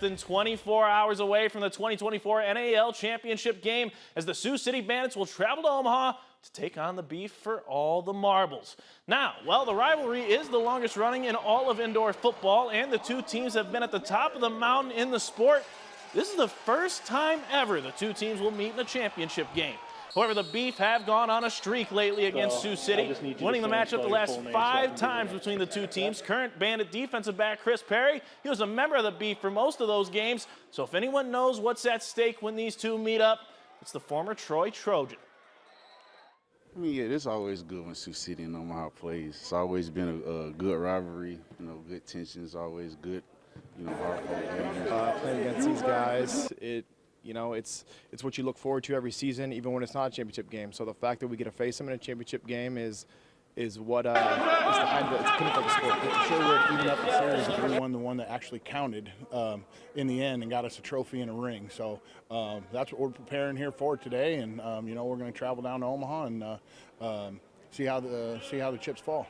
Than 24 hours away from the 2024 NAL Championship game as the Sioux City Bandits will travel to Omaha to take on the Beef for all the marbles. Now, well, the rivalry is the longest running in all of indoor football, and the two teams have been at the top of the mountain in the sport. This is the first time ever the two teams will meet in a championship game. However, the Beef have gone on a streak lately against Sioux City, winning the matchup the last 5 times between the two teams. Current Bandit defensive back Chris Perry, he was a member of the Beef for most of those games. So if anyone knows what's at stake when these two meet up, it's the former Troy Trojan. I mean, yeah, it's always good when Sioux City and Omaha plays. It's always been a good rivalry, good tension is always good, hard-fought games. Playing against these guys, it's what you look forward to every season, even when it's not a championship game. So the fact that we get to face them in a championship game is what is the pinnacle of the sport. I'm sure we're even up the series if we won the one that actually counted in the end and got us a trophy and a ring. So that's what we're preparing here for today, and we're going to travel down to Omaha and see how the chips fall.